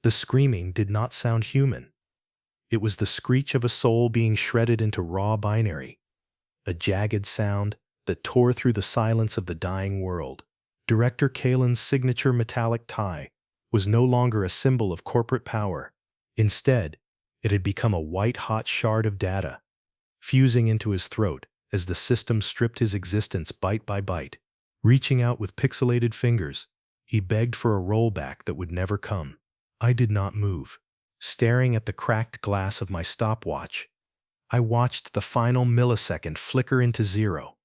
The screaming did not sound human. It was the screech of a soul being shredded into raw binary, a jagged sound that tore through the silence of the dying world. Director Kalen's signature metallic tie was no longer a symbol of corporate power. Instead, it had become a white-hot shard of data, fusing into his throat as the system stripped his existence bite by bite. Reaching out with pixelated fingers, he begged for a rollback that would never come. I did not move. Staring at the cracked glass of my stopwatch, I watched the final millisecond flicker into zero.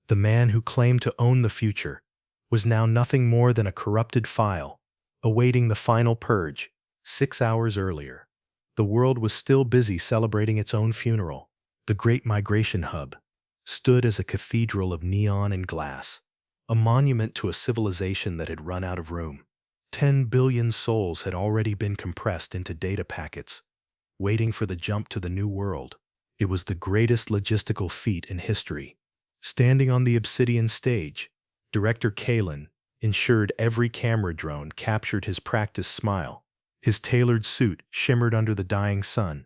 The man who claimed to own the future was now nothing more than a corrupted file, awaiting the final purge. 6 hours earlier, the world was still busy celebrating its own funeral. The Great Migration Hub stood as a cathedral of neon and glass, a monument to a civilization that had run out of room. 10 billion souls had already been compressed into data packets, waiting for the jump to the new world. It was the greatest logistical feat in history. Standing on the Obsidian stage, Director Kalen ensured every camera drone captured his practiced smile. His tailored suit shimmered under the dying sun,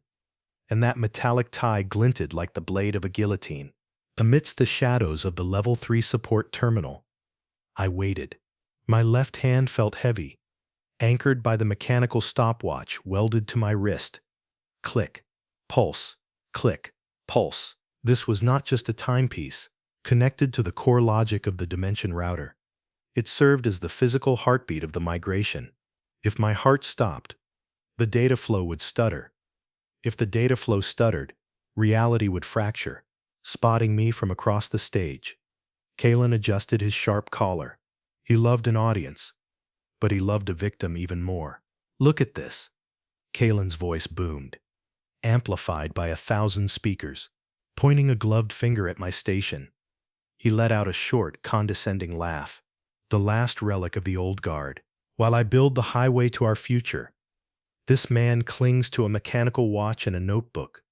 and that metallic tie glinted like the blade of a guillotine. Amidst the shadows of the Level 3 support terminal, I waited. My left hand felt heavy, anchored by the mechanical stopwatch welded to my wrist. Click, pulse, click, pulse. This was not just a timepiece, connected to the core logic of the dimension router. It served as the physical heartbeat of the migration. If my heart stopped, the data flow would stutter. If the data flow stuttered, reality would fracture, spotting me from across the stage. Kalen adjusted his sharp collar. He loved an audience, but he loved a victim even more. Look at this. Kalen's voice boomed, amplified by 1,000 speakers, pointing a gloved finger at my station. He let out a short, condescending laugh, the last relic of the old guard. While I build the highway to our future, this man clings to a mechanical watch and a notebook.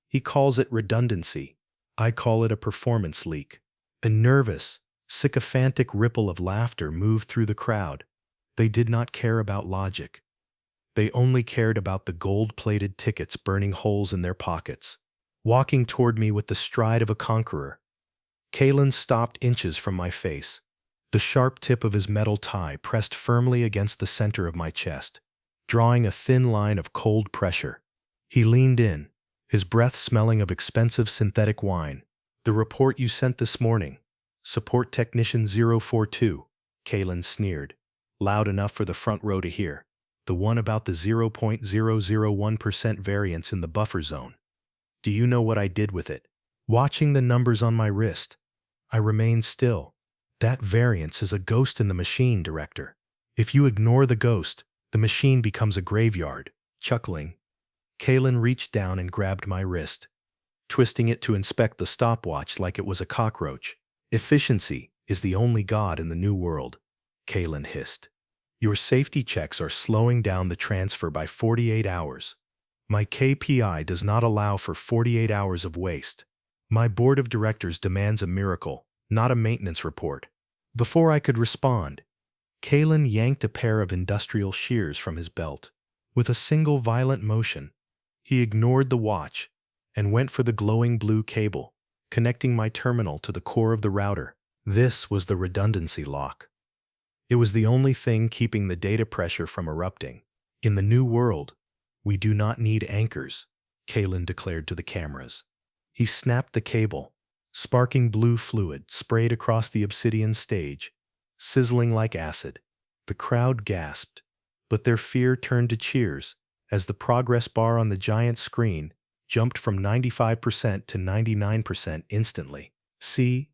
He calls it redundancy. I call it a performance leak. A nervous, sycophantic ripple of laughter moved through the crowd. They did not care about logic. They only cared about the gold-plated tickets burning holes in their pockets. Walking toward me with the stride of a conqueror, Kalen stopped inches from my face. The sharp tip of his metal tie pressed firmly against the center of my chest, drawing a thin line of cold pressure. He leaned in, his breath smelling of expensive synthetic wine. "The report you sent this morning, Support Technician 042, Kalen sneered, loud enough for the front row to hear. "The one about the 0.001% variance in the buffer zone. Do you know what I did with it?" Watching the numbers on my wrist, I remained still. "That variance is a ghost in the machine, Director. If you ignore the ghost, the machine becomes a graveyard." Chuckling, Kalen reached down and grabbed my wrist, twisting it to inspect the stopwatch like it was a cockroach. "Efficiency is the only god in the new world," Kalen hissed. "Your safety checks are slowing down the transfer by 48 hours. My KPI does not allow for 48 hours of waste. My board of directors demands a miracle, not a maintenance report." Before I could respond, Kalen yanked a pair of industrial shears from his belt. With a single violent motion, he ignored the watch and went for the glowing blue cable, connecting my terminal to the core of the router. This was the redundancy lock. It was the only thing keeping the data pressure from erupting. "In the new world, we do not need anchors," Kalen declared to the cameras. He snapped the cable. Sparking blue fluid sprayed across the Obsidian stage, sizzling like acid. The crowd gasped, but their fear turned to cheers as the progress bar on the giant screen jumped from 95% to 99% instantly. "See?"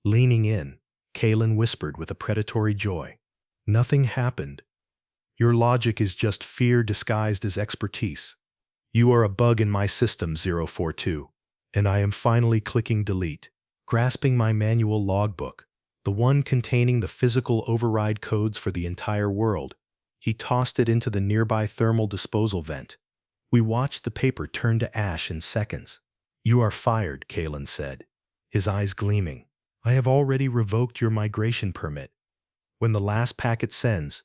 Leaning in, Kalen whispered with a predatory joy. "Nothing happened. Your logic is just fear disguised as expertise. You are a bug in my system, 042. And I am finally clicking delete." Grasping my manual logbook, the one containing the physical override codes for the entire world, he tossed it into the nearby thermal disposal vent. We watched the paper turn to ash in seconds. "You are fired," Kalen said, his eyes gleaming. "I have already revoked your migration permit. When the last packet sends,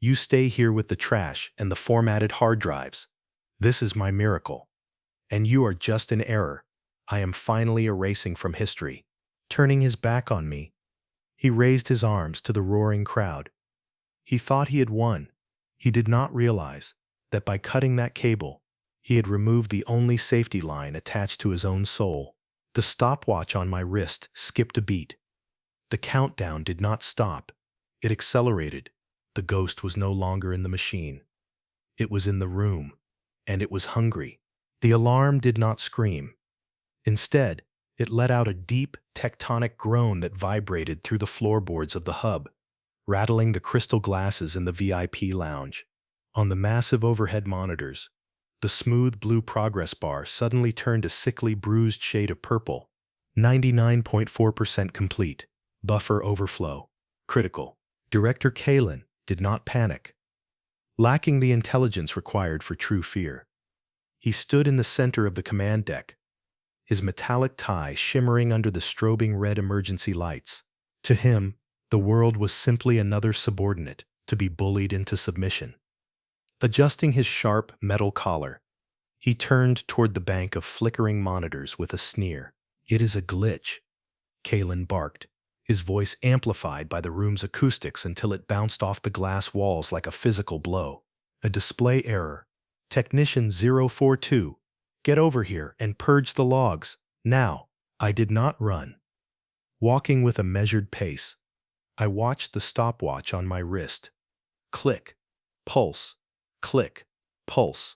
You stay here with the trash and the formatted hard drives. This is my miracle. And you are just in error. I am finally erasing from history." Turning his back on me, he raised his arms to the roaring crowd. He thought he had won. He did not realize that by cutting that cable, he had removed the only safety line attached to his own soul. The stopwatch on my wrist skipped a beat. The countdown did not stop. It accelerated. The ghost was no longer in the machine. It was in the room, and it was hungry. The alarm did not scream. Instead, it let out a deep, tectonic groan that vibrated through the floorboards of the hub, rattling the crystal glasses in the VIP lounge. On the massive overhead monitors, the smooth blue progress bar suddenly turned a sickly bruised shade of purple. 99.4% complete. Buffer overflow. Critical. Director Kalin did not panic. Lacking the intelligence required for true fear, he stood in the center of the command deck, his metallic tie shimmering under the strobing red emergency lights. To him, the world was simply another subordinate to be bullied into submission. Adjusting his sharp metal collar, he turned toward the bank of flickering monitors with a sneer. "It is a glitch," Kalin barked, his voice amplified by the room's acoustics until it bounced off the glass walls like a physical blow. "A display error. Technician 042. Get over here and purge the logs. Now." I did not run. Walking with a measured pace, I watched the stopwatch on my wrist. Click, pulse, click, pulse.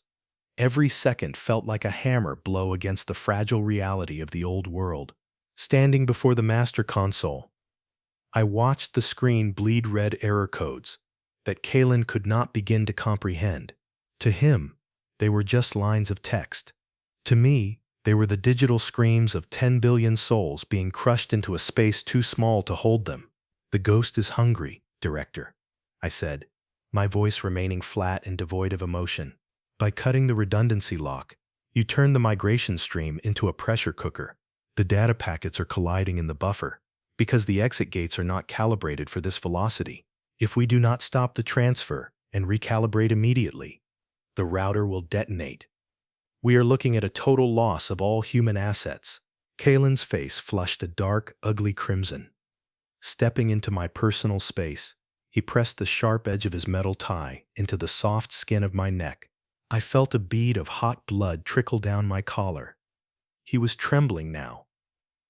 Every second felt like a hammer blow against the fragile reality of the old world. Standing before the master console, I watched the screen bleed red error codes that Kalin could not begin to comprehend. To him, they were just lines of text. To me, they were the digital screams of 10 billion souls being crushed into a space too small to hold them. "The ghost is hungry, Director," I said, my voice remaining flat and devoid of emotion. "By cutting the redundancy lock, you turn the migration stream into a pressure cooker. The data packets are colliding in the buffer because the exit gates are not calibrated for this velocity. If we do not stop the transfer and recalibrate immediately, the router will detonate. We are looking at a total loss of all human assets." Kalin's face flushed a dark, ugly crimson. Stepping into my personal space, he pressed the sharp edge of his metal tie into the soft skin of my neck. I felt a bead of hot blood trickle down my collar. He was trembling now,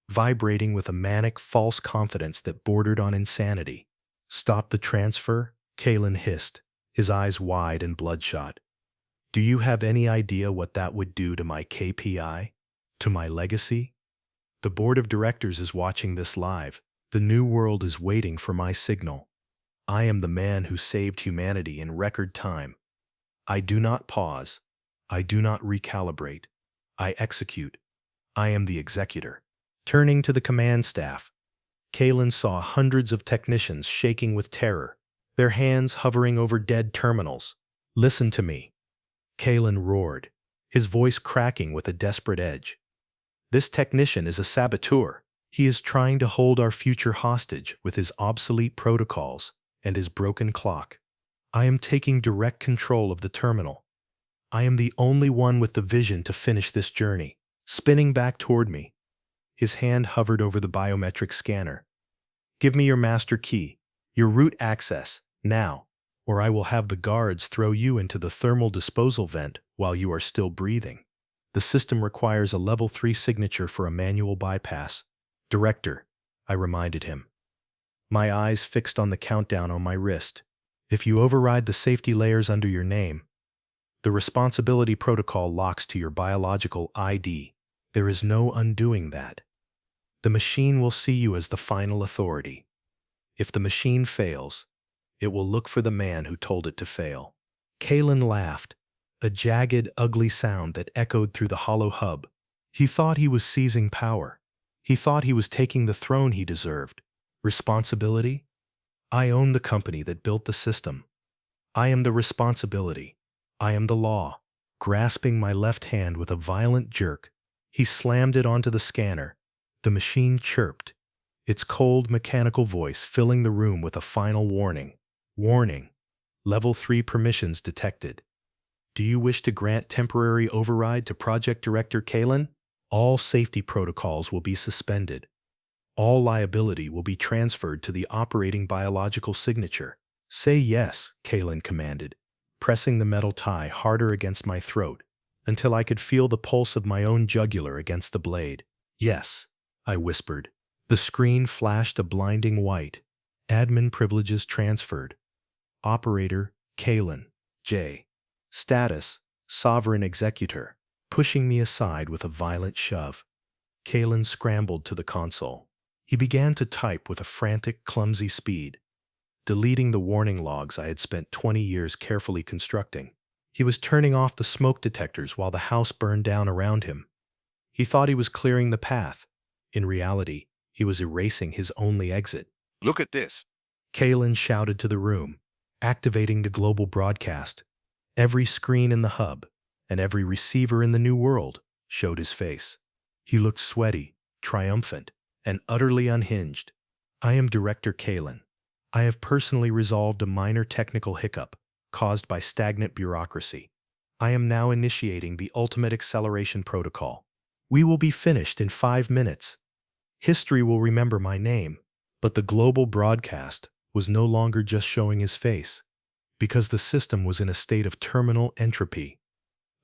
vibrating with a manic, false confidence that bordered on insanity. "Stop the transfer?" Kalin hissed, his eyes wide and bloodshot. "Do you have any idea what that would do to my KPI? To my legacy? The board of directors is watching this live. The new world is waiting for my signal. I am the man who saved humanity in record time. I do not pause. I do not recalibrate. I execute. I am the executor." Turning to the command staff, Kalin saw hundreds of technicians shaking with terror, their hands hovering over dead terminals. "Listen to me," Kalin roared, his voice cracking with a desperate edge. "This technician is a saboteur. He is trying to hold our future hostage with his obsolete protocols and his broken clock. I am taking direct control of the terminal. I am the only one with the vision to finish this journey." Spinning back toward me, his hand hovered over the biometric scanner. "Give me your master key, your root access, now, or I will have the guards throw you into the thermal disposal vent while you are still breathing. The system requires a level 3 signature for a manual bypass." "Director," I reminded him, my eyes fixed on the countdown on my wrist. "If you override the safety layers under your name, the responsibility protocol locks to your biological ID. There is no undoing that. The machine will see you as the final authority. If the machine fails, it will look for the man who told it to fail." Kalin laughed, a jagged, ugly sound that echoed through the hollow hub. He thought he was seizing power. He thought he was taking the throne he deserved. Responsibility? I own the company that built the system. I am the responsibility. I am the law. Grasping my left hand with a violent jerk, he slammed it onto the scanner. The machine chirped, its cold, mechanical voice filling the room with a final warning. "Warning. Level 3 permissions detected. Do you wish to grant temporary override to Project Director Kalen? All safety protocols will be suspended. All liability will be transferred to the operating biological signature. Say yes, Kalen commanded, pressing the metal tie harder against my throat until I could feel the pulse of my own jugular against the blade. Yes, I whispered. The screen flashed a blinding white. Admin privileges transferred. Operator, Kalen, J. Status, Sovereign Executor, pushing me aside with a violent shove. Kalen scrambled to the console. He began to type with a frantic, clumsy speed, deleting the warning logs I had spent 20 years carefully constructing. He was turning off the smoke detectors while the house burned down around him. He thought he was clearing the path. In reality, he was erasing his only exit. Look at this. Kalen shouted to the room, activating the global broadcast. Every screen in the hub and every receiver in the new world showed his face. He looked sweaty, triumphant, and utterly unhinged. I am Director Kalen. I have personally resolved a minor technical hiccup caused by stagnant bureaucracy. I am now initiating the ultimate acceleration protocol. We will be finished in 5 minutes. History will remember my name, but the global broadcast was no longer just showing his face, because the system was in a state of terminal entropy.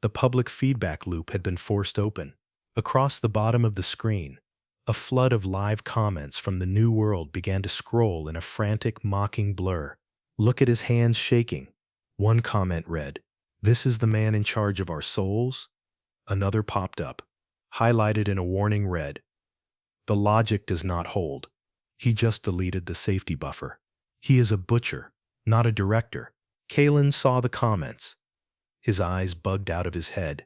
The public feedback loop had been forced open. Across the bottom of the screen, a flood of live comments from the new world began to scroll in a frantic, mocking blur. Look at his hands shaking. One comment read, "This is the man in charge of our souls?" Another popped up, highlighted in a warning red. The logic does not hold. He just deleted the safety buffer. He is a butcher, not a director. Kalen saw the comments. His eyes bugged out of his head.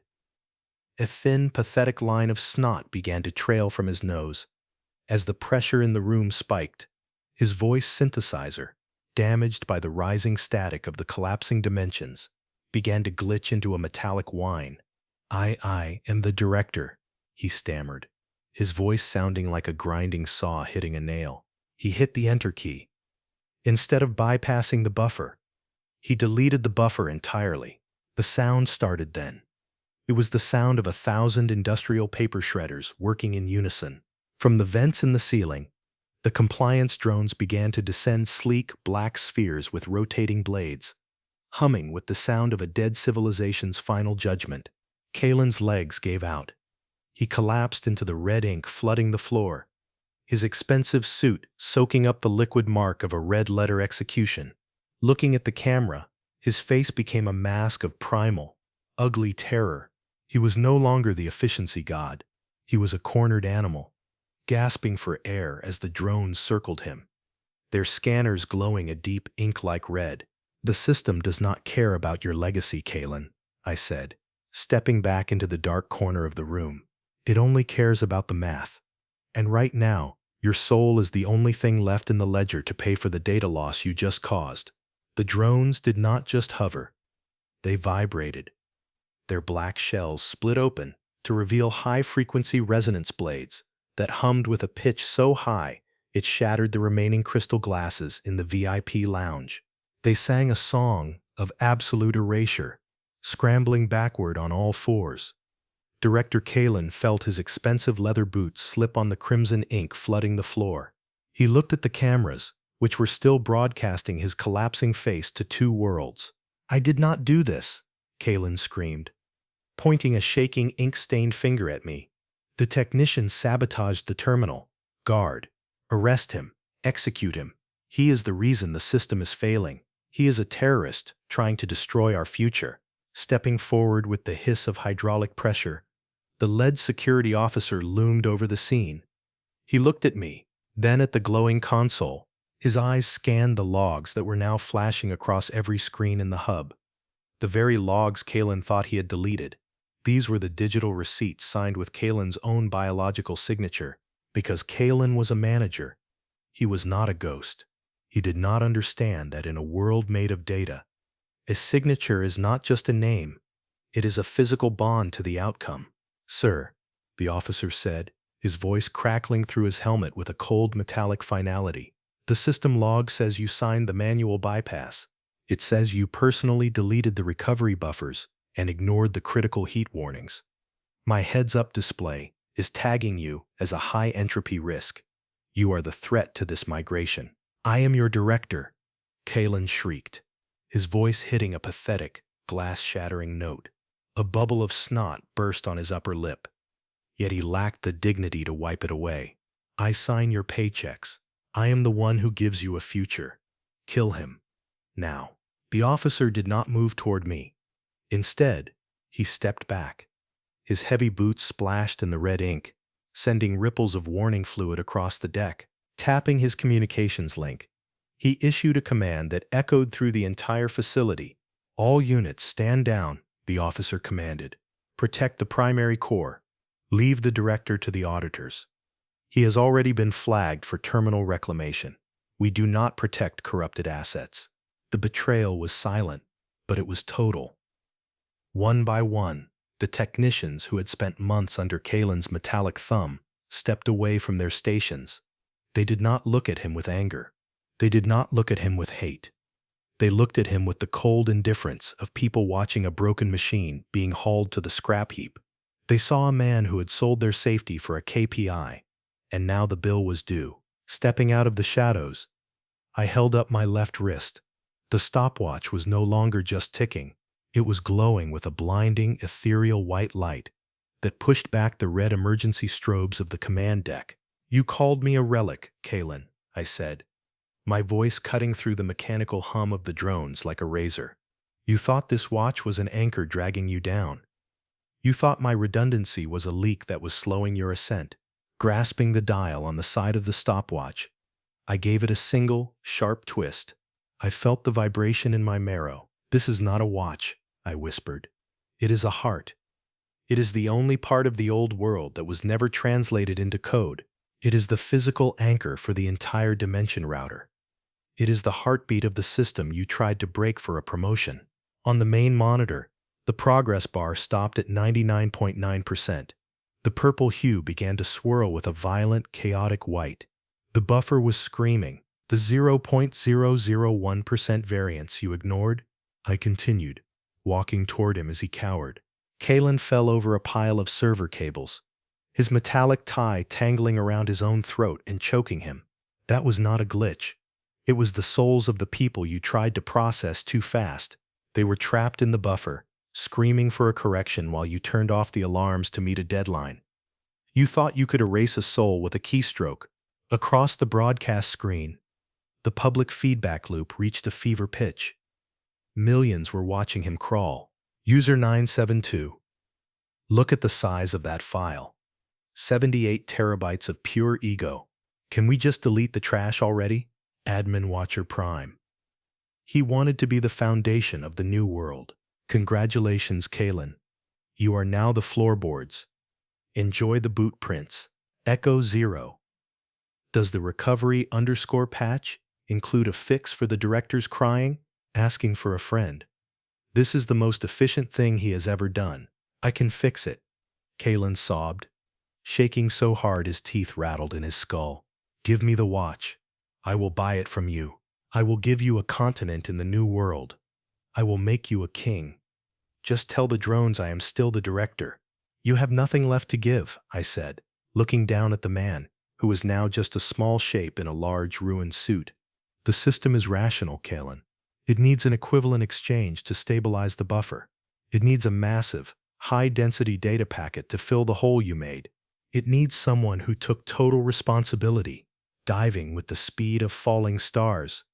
A thin, pathetic line of snot began to trail from his nose. As the pressure in the room spiked, his voice synthesizer, damaged by the rising static of the collapsing dimensions, began to glitch into a metallic whine. I am the director," he stammered, his voice sounding like a grinding saw hitting a nail. He hit the enter key. Instead of bypassing the buffer, he deleted the buffer entirely. The sound started then. It was the sound of 1,000 industrial paper shredders working in unison. From the vents in the ceiling, the compliance drones began to descend sleek, black spheres with rotating blades, humming with the sound of a dead civilization's final judgment. Kalen's legs gave out. He collapsed into the red ink flooding the floor, his expensive suit soaking up the liquid mark of a red-letter execution. Looking at the camera, his face became a mask of primal, ugly terror. He was no longer the efficiency god. He was a cornered animal, gasping for air as the drones circled him, their scanners glowing a deep ink-like red. "The system does not care about your legacy, Kalen," I said, stepping back into the dark corner of the room. "It only cares about the math. And right now, your soul is the only thing left in the ledger to pay for the data loss you just caused." The drones did not just hover. They vibrated. Their black shells split open to reveal high-frequency resonance blades that hummed with a pitch so high it shattered the remaining crystal glasses in the VIP lounge. They sang a song of absolute erasure, scrambling backward on all fours. Director Kalen felt his expensive leather boots slip on the crimson ink flooding the floor. He looked at the cameras, which were still broadcasting his collapsing face to 2 worlds. "I did not do this," Kalen screamed, pointing a shaking, ink-stained finger at me. "The technician sabotaged the terminal. Guard. Arrest him. Execute him. He is the reason the system is failing. He is a terrorist trying to destroy our future." Stepping forward with the hiss of hydraulic pressure, the lead security officer loomed over the scene. He looked at me, then at the glowing console. His eyes scanned the logs that were now flashing across every screen in the hub. The very logs Kalen thought he had deleted. These were the digital receipts signed with Kalen's own biological signature. Because Kalen was a manager, he was not a ghost. He did not understand that in a world made of data, a signature is not just a name, it is a physical bond to the outcome. "Sir," the officer said, his voice crackling through his helmet with a cold metallic finality, "the system log says you signed the manual bypass. It says you personally deleted the recovery buffers and ignored the critical heat warnings. My heads-up display is tagging you as a high-entropy risk. You are the threat to this migration. I am your director, Kalen shrieked, his voice hitting a pathetic, glass-shattering note. A bubble of snot burst on his upper lip, yet he lacked the dignity to wipe it away. I sign your paychecks. I am the one who gives you a future. Kill him. Now. The officer did not move toward me. Instead, he stepped back. His heavy boots splashed in the red ink, sending ripples of warning fluid across the deck. Tapping his communications link, he issued a command that echoed through the entire facility. All units stand down, the officer commanded. Protect the primary core. Leave the director to the auditors. He has already been flagged for terminal reclamation. We do not protect corrupted assets. The betrayal was silent, but it was total. One by one, the technicians who had spent months under Kalen's metallic thumb stepped away from their stations. They did not look at him with anger. They did not look at him with hate. They looked at him with the cold indifference of people watching a broken machine being hauled to the scrap heap. They saw a man who had sold their safety for a KPI, and now the bill was due. Stepping out of the shadows, I held up my left wrist. The stopwatch was no longer just ticking. It was glowing with a blinding, ethereal white light that pushed back the red emergency strobes of the command deck. You called me a relic, Kalen, I said, my voice cutting through the mechanical hum of the drones like a razor. You thought this watch was an anchor dragging you down. You thought my redundancy was a leak that was slowing your ascent. Grasping the dial on the side of the stopwatch, I gave it a single, sharp twist. I felt the vibration in my marrow. This is not a watch, I whispered. It is a heart. It is the only part of the old world that was never translated into code. It is the physical anchor for the entire dimension router. It is the heartbeat of the system you tried to break for a promotion. On the main monitor, the progress bar stopped at 99.9%. The purple hue began to swirl with a violent, chaotic white. The buffer was screaming. The 0.001% variance you ignored? I continued, walking toward him as he cowered. Kalen fell over a pile of server cables, his metallic tie tangling around his own throat and choking him. That was not a glitch. It was the souls of the people you tried to process too fast. They were trapped in the buffer, screaming for a correction while you turned off the alarms to meet a deadline. You thought you could erase a soul with a keystroke. Across the broadcast screen, the public feedback loop reached a fever pitch. Millions were watching him crawl. User 972. Look at the size of that file. 78 terabytes of pure ego. Can we just delete the trash already? Admin Watcher Prime. He wanted to be the foundation of the new world. Congratulations, Kalen. You are now the floorboards. Enjoy the boot prints. Echo 0. Does the recovery_patch include a fix for the director's crying, asking for a friend? This is the most efficient thing he has ever done. I can fix it, Kalen sobbed, shaking so hard his teeth rattled in his skull. Give me the watch. I will buy it from you. I will give you a continent in the new world. I will make you a king. Just tell the drones I am still the director. You have nothing left to give, I said, looking down at the man, who was now just a small shape in a large ruined suit. The system is rational, Kalen. It needs an equivalent exchange to stabilize the buffer. It needs a massive, high-density data packet to fill the hole you made. It needs someone who took total responsibility, diving with the speed of falling stars.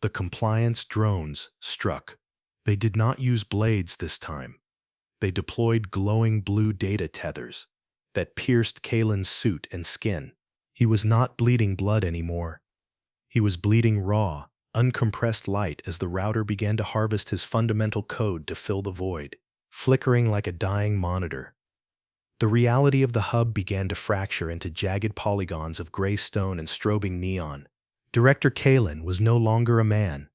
The compliance drones struck. They did not use blades this time. They deployed glowing blue data tethers that pierced Kalen's suit and skin. He was not bleeding blood anymore. He was bleeding raw, uncompressed light as the router began to harvest his fundamental code to fill the void, flickering like a dying monitor. The reality of the hub began to fracture into jagged polygons of gray stone and strobing neon. Director Kalen was no longer a man.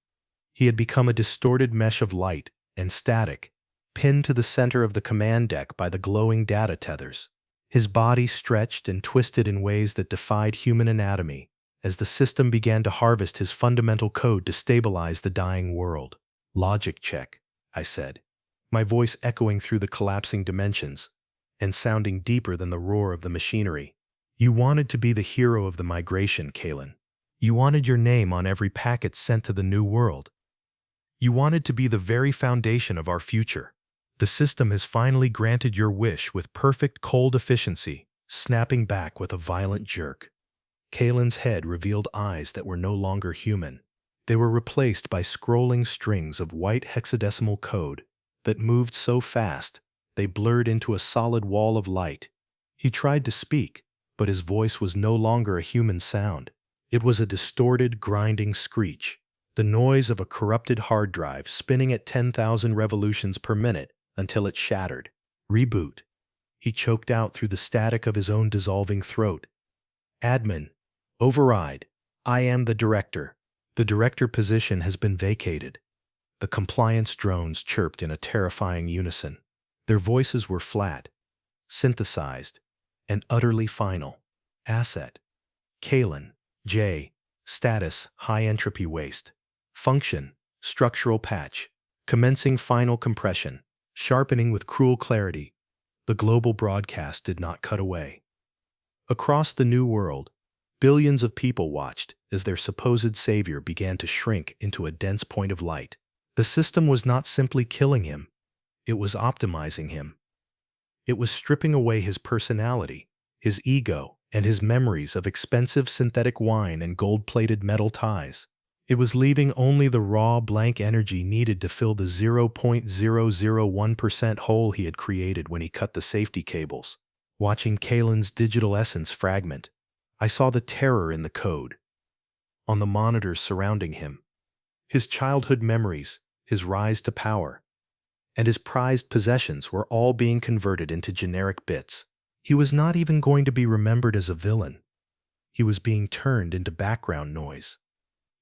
He had become a distorted mesh of light and static, pinned to the center of the command deck by the glowing data tethers. His body stretched and twisted in ways that defied human anatomy as the system began to harvest his fundamental code to stabilize the dying world. Logic check, I said, my voice echoing through the collapsing dimensions and sounding deeper than the roar of the machinery. You wanted to be the hero of the migration, Kalen. You wanted your name on every packet sent to the new world. You wanted to be the very foundation of our future. The system has finally granted your wish with perfect cold efficiency, snapping back with a violent jerk. Kalen's head revealed eyes that were no longer human. They were replaced by scrolling strings of white hexadecimal code that moved so fast they blurred into a solid wall of light. He tried to speak, but his voice was no longer a human sound. It was a distorted, grinding screech, the noise of a corrupted hard drive spinning at 10,000 revolutions per minute until it shattered. Reboot. He choked out through the static of his own dissolving throat. Admin. Override. I am the director. The director position has been vacated. The compliance drones chirped in a terrifying unison. Their voices were flat, synthesized, and utterly final. Asset. Kalen. J. Status. High entropy waste. Function. Structural patch. Commencing final compression. Sharpening with cruel clarity. The global broadcast did not cut away. Across the new world, billions of people watched as their supposed savior began to shrink into a dense point of light. The system was not simply killing him, it was optimizing him. It was stripping away his personality, his ego, and his memories of expensive synthetic wine and gold-plated metal ties. It was leaving only the raw, blank energy needed to fill the 0.001% hole he had created when he cut the safety cables. Watching Kalen's digital essence fragment, I saw the terror in the code. On the monitors surrounding him, his childhood memories, his rise to power, and his prized possessions were all being converted into generic bits. He was not even going to be remembered as a villain. He was being turned into background noise.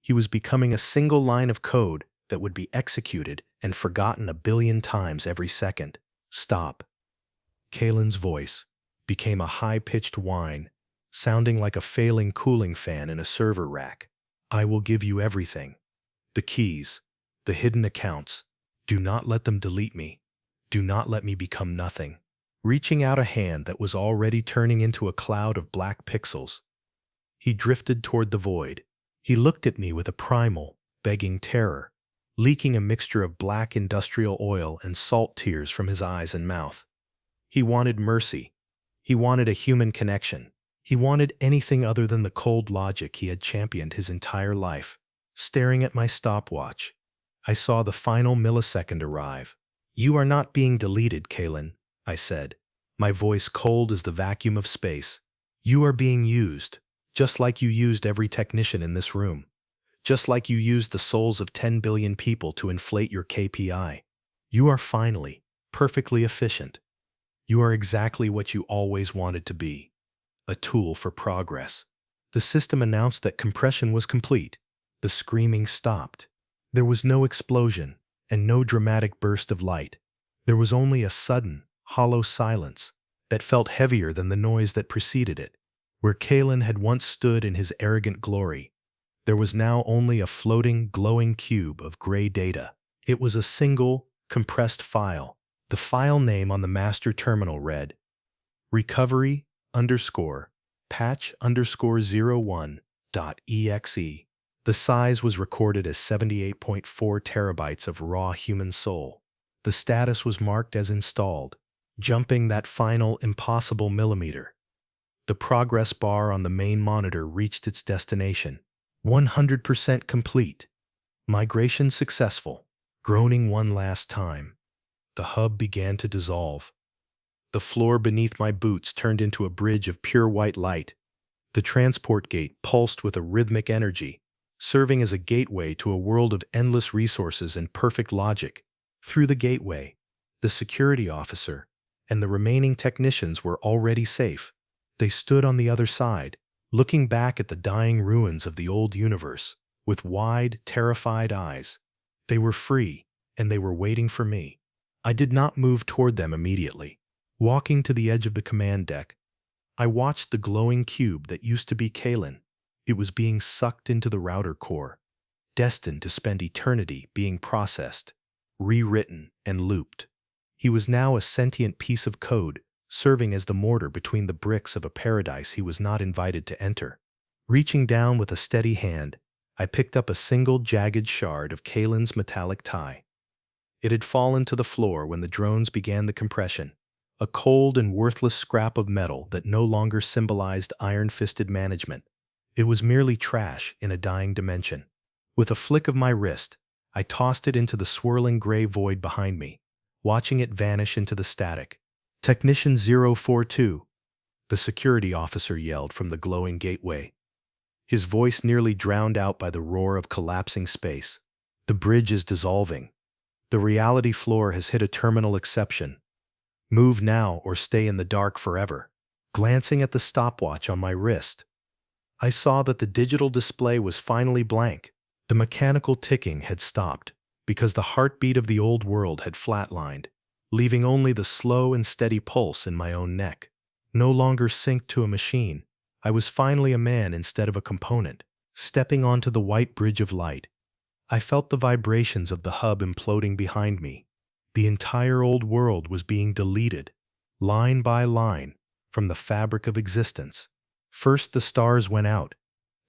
He was becoming a single line of code that would be executed and forgotten a billion times every second. Stop. Kalen's voice became a high-pitched whine, sounding like a failing cooling fan in a server rack. I will give you everything. The keys, the hidden accounts. Do not let them delete me. Do not let me become nothing. Reaching out a hand that was already turning into a cloud of black pixels, he drifted toward the void. He looked at me with a primal, begging terror, leaking a mixture of black industrial oil and salt tears from his eyes and mouth. He wanted mercy. He wanted a human connection. He wanted anything other than the cold logic he had championed his entire life. Staring at my stopwatch, I saw the final millisecond arrive. You are not being deleted, Kalen, I said, my voice cold as the vacuum of space. You are being used, just like you used every technician in this room. Just like you used the souls of 10 billion people to inflate your KPI. You are finally, perfectly efficient. You are exactly what you always wanted to be. A tool for progress. The system announced that compression was complete. The screaming stopped. There was no explosion and no dramatic burst of light. There was only a sudden, hollow silence that felt heavier than the noise that preceded it. Where Kalen had once stood in his arrogant glory, there was now only a floating, glowing cube of gray data. It was a single, compressed file. The file name on the master terminal read, recovery_patch_01.exe. The size was recorded as 78.4 terabytes of raw human soul. The status was marked as installed, jumping that final impossible millimeter. The progress bar on the main monitor reached its destination. 100% complete. Migration successful. Groaning one last time, the hub began to dissolve. The floor beneath my boots turned into a bridge of pure white light. The transport gate pulsed with a rhythmic energy, serving as a gateway to a world of endless resources and perfect logic. Through the gateway, the security officer and the remaining technicians were already safe. They stood on the other side, looking back at the dying ruins of the old universe, with wide, terrified eyes. They were free, and they were waiting for me. I did not move toward them immediately. Walking to the edge of the command deck, I watched the glowing cube that used to be Kalen. It was being sucked into the router core. destined to spend eternity being processed, rewritten, and looped. He was now a sentient piece of code, serving as the mortar between the bricks of a paradise he was not invited to enter. Reaching down with a steady hand, I picked up a single jagged shard of Kalen's metallic tie. It had fallen to the floor when the drones began the compression, a cold and worthless scrap of metal that no longer symbolized iron-fisted management. It was merely trash in a dying dimension. With a flick of my wrist, I tossed it into the swirling gray void behind me, watching it vanish into the static. "Technician 042, the security officer yelled from the glowing gateway, his voice nearly drowned out by the roar of collapsing space. "The bridge is dissolving. The reality floor has hit a terminal exception. Move now or stay in the dark forever." Glancing at the stopwatch on my wrist, I saw that the digital display was finally blank. The mechanical ticking had stopped because the heartbeat of the old world had flatlined, leaving only the slow and steady pulse in my own neck. No longer synced to a machine, I was finally a man instead of a component. Stepping onto the white bridge of light, I felt the vibrations of the hub imploding behind me. The entire old world was being deleted, line by line, from the fabric of existence. First the stars went out,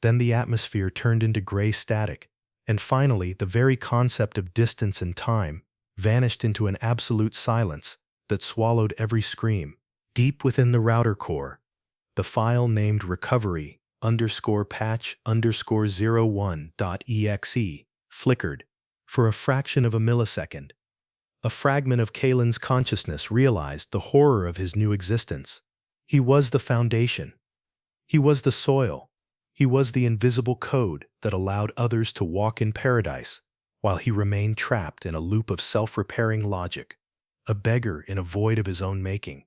then the atmosphere turned into gray static, and finally the very concept of distance and time vanished into an absolute silence that swallowed every scream. Deep within the router core, the file named recovery_patch_01.exe flickered for a fraction of a millisecond. A fragment of Kalen's consciousness realized the horror of his new existence. He was the foundation. He was the soil. He was the invisible code that allowed others to walk in paradise, while he remained trapped in a loop of self-repairing logic, a beggar in a void of his own making.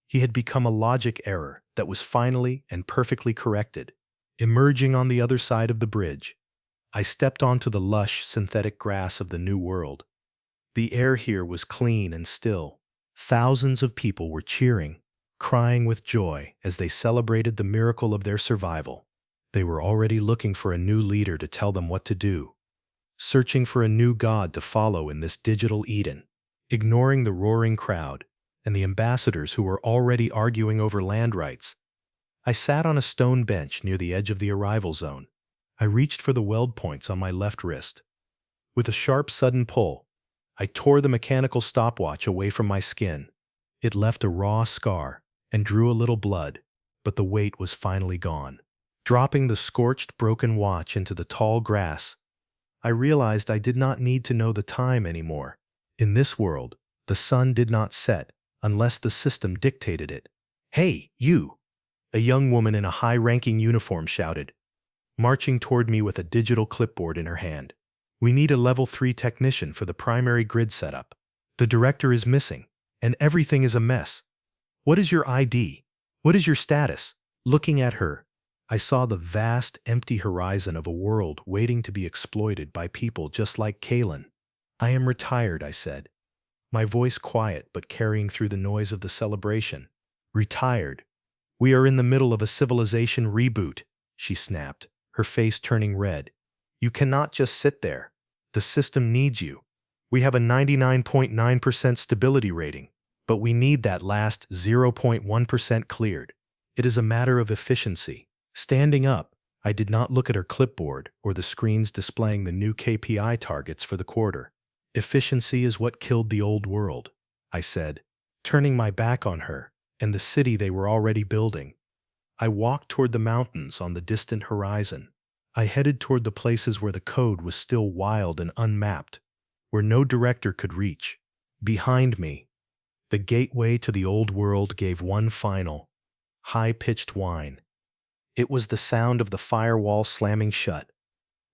He had become a logic error that was finally and perfectly corrected. Emerging on the other side of the bridge, I stepped onto the lush, synthetic grass of the new world. The air here was clean and still. Thousands of people were cheering, crying with joy as they celebrated the miracle of their survival. They were already looking for a new leader to tell them what to do, searching for a new god to follow in this digital Eden. Ignoring the roaring crowd and the ambassadors who were already arguing over land rights, I sat on a stone bench near the edge of the arrival zone. I reached for the weld points on my left wrist. With a sharp, sudden pull, I tore the mechanical stopwatch away from my skin. It left a raw scar and drew a little blood, but the weight was finally gone. Dropping the scorched, broken watch into the tall grass, I realized I did not need to know the time anymore. In this world, the sun did not set unless the system dictated it. "Hey, you!" a young woman in a high-ranking uniform shouted, marching toward me with a digital clipboard in her hand. "We need a level 3 technician for the primary grid setup. The director is missing, and everything is a mess. What is your ID? What is your status?" Looking at her, I saw the vast, empty horizon of a world waiting to be exploited by people just like Kalen. "I am retired," I said, my voice quiet but carrying through the noise of the celebration. "Retired? We are in the middle of a civilization reboot," she snapped, her face turning red. "You cannot just sit there. The system needs you. We have a 99.9% stability rating, but we need that last 0.1% cleared. It is a matter of efficiency." Standing up, I did not look at her clipboard or the screens displaying the new KPI targets for the quarter. "Efficiency is what killed the old world," I said, turning my back on her and the city they were already building. I walked toward the mountains on the distant horizon. I headed toward the places where the code was still wild and unmapped, where no director could reach. Behind me, the gateway to the old world gave one final, high-pitched whine. It was the sound of the firewall slamming shut,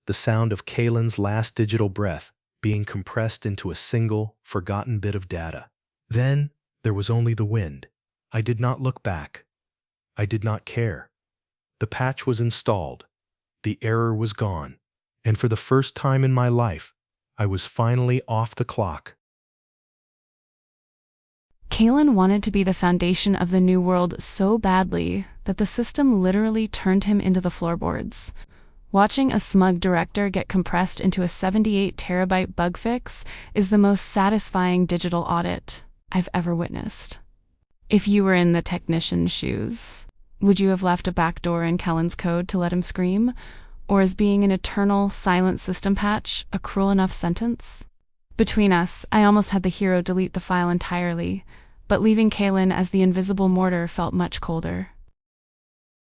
the sound of Kalen's last digital breath being compressed into a single, forgotten bit of data. Then there was only the wind. I did not look back. I did not care. The patch was installed. The error was gone. And for the first time in my life, I was finally off the clock. Kalen wanted to be the foundation of the new world so badly that the system literally turned him into the floorboards. Watching a smug director get compressed into a 78 terabyte bug fix is the most satisfying digital audit I've ever witnessed. If you were in the technician's shoes, would you have left a backdoor in Kellen's code to let him scream? Or is being an eternal, silent system patch a cruel enough sentence? Between us, I almost had the hero delete the file entirely, but leaving Kalen as the invisible mortar felt much colder.